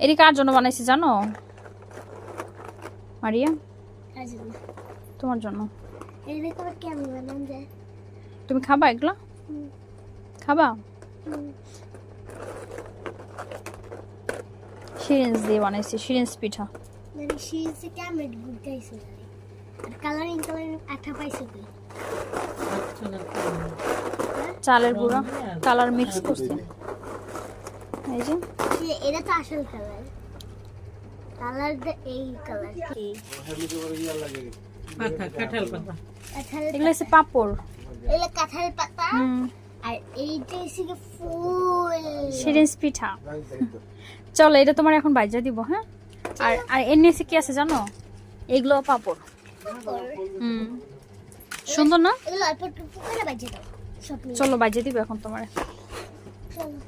এরি কার জন্য বানাইছি জানো মারিয়া? তোমার জন্য। তুমি খাবা এগুলো? খাবা? শিরিন্স দিয়ে বানাইছি, শিরিন্স পিঠা। চালের গুঁড়া কালার মিক্স করছি। এই যে এটা তো আসল কালার, কালারটা এই কালার। কাঁঠাল পাতা, এগুলো হচ্ছে পাপড়, এগুলো কাঁঠাল পাতা, আর এইটা হচ্ছে ফুল শিরিন্স পিঠা। চলো এটা তোমার এখন বাইজা দিব। হ্যাঁ, আর আর এর নিচে কি আছে জানো? এগুলো পাপড়। সুন্দর না? এগুলো অল্প একটু করে বাজিয়ে দাও। চলো বাইজা দিব এখন তোমার। চলো।